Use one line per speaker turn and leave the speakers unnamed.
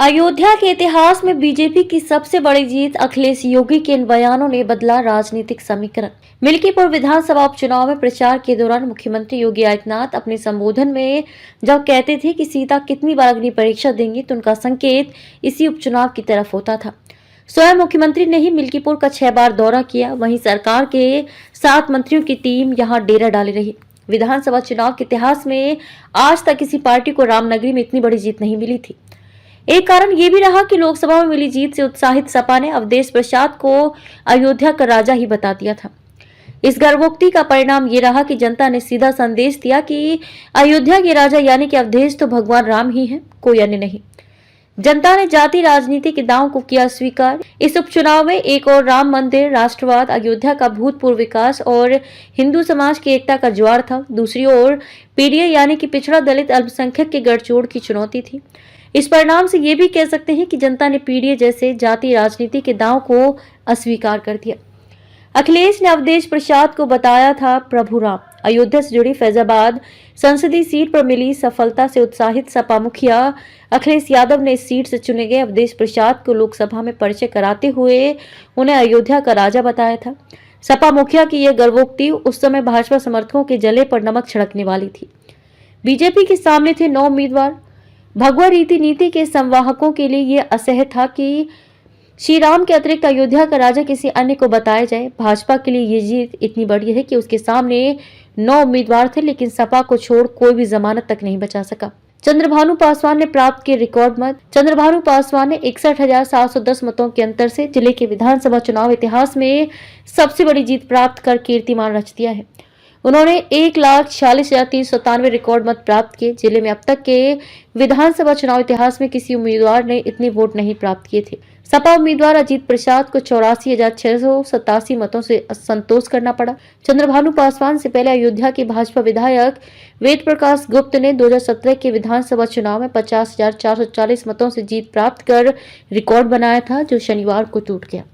अयोध्या के इतिहास में बीजेपी की सबसे बड़ी जीत। अखिलेश योगी के इन बयानों ने बदला राजनीतिक समीकरण। मिल्कीपुर विधानसभा उपचुनाव में प्रचार के दौरान मुख्यमंत्री योगी आदित्यनाथ अपने संबोधन में जब कहते थे कि सीता कितनी बार अग्नि परीक्षा देंगी, तो उनका संकेत इसी उपचुनाव की तरफ होता था। स्वयं मुख्यमंत्री ने ही मिल्कीपुर का 6 बार दौरा किया। वहीं सरकार के 7 मंत्रियों की टीम यहां डेरा डाले रही। विधानसभा चुनाव के इतिहास में आज तक किसी पार्टी को रामनगरी में इतनी बड़ी जीत नहीं मिली थी। एक कारण ये भी रहा कि लोकसभा में मिली जीत से उत्साहित सपा ने अवधेश प्रसाद को अयोध्या का राजा ही बता दिया था। इस गर्भोक्ति का परिणाम ये रहा कि जनता ने सीधा संदेश दिया कि अयोध्या के राजा यानी कि अवधेश तो भगवान राम ही हैं, कोई अन्य नहीं। जनता ने जाति राजनीति के दांव को किया स्वीकार। इस उपचुनाव में एक और राम मंदिर, राष्ट्रवाद, अयोध्या का भूतपूर्व विकास और हिंदू समाज की एकता का ज्वार था। दूसरी ओर पीडीए यानी कि पिछड़ा दलित अल्पसंख्यक के गठजोड़ की चुनौती थी। इस परिणाम से ये भी कह सकते हैं कि जनता ने पीडीए जैसे जाति राजनीति के दांव को अस्वीकार कर दिया। अखिलेश ने अवधेश प्रसाद को बताया था प्रभु राम। अयोध्या से जुड़ी फैजाबाद संसदीय सीट पर मिली सफलता से उत्साहित सपा मुखिया अखिलेश यादव ने इस सीट से चुने गए अवधेश प्रसाद को लोकसभा में परिचय कराते हुए उन्हें अयोध्या का राजा बताया था। सपा मुखिया की यह गर्वोक्ति उस समय भाजपा समर्थकों के जले पर नमक छिड़कने वाली थी। बीजेपी के सामने थे 9 उम्मीदवार। भगवा रीति नीति के संवाहकों के लिए यह असह्य था कि श्री राम के अतिरिक्त अयोध्या का राजा किसी अन्य को बताया जाए। भाजपा के लिए ये जीत इतनी बड़ी है कि उसके सामने 9 उम्मीदवार थे, लेकिन सपा को छोड़ कोई भी जमानत तक नहीं बचा सका। चंद्रभानु पासवान ने प्राप्त किए रिकॉर्ड मत। चंद्रभानु पासवान ने 61,710 मतों के अंतर से जिले के विधानसभा चुनाव इतिहास में सबसे बड़ी जीत प्राप्त कर कीर्तिमान रच दिया है। उन्होंने 1,46,397 रिकॉर्ड मत प्राप्त किए। जिले में अब तक के विधानसभा चुनाव इतिहास में किसी उम्मीदवार ने इतने वोट नहीं प्राप्त किए थे। सपा उम्मीदवार अजीत प्रसाद को 84,687 मतों से संतोष करना पड़ा। चंद्रभानु पासवान से पहले अयोध्या के भाजपा विधायक वेद प्रकाश गुप्त ने 2017 के विधानसभा चुनाव में 50,440 मतों से जीत प्राप्त कर रिकॉर्ड बनाया था, जो शनिवार को टूट गया।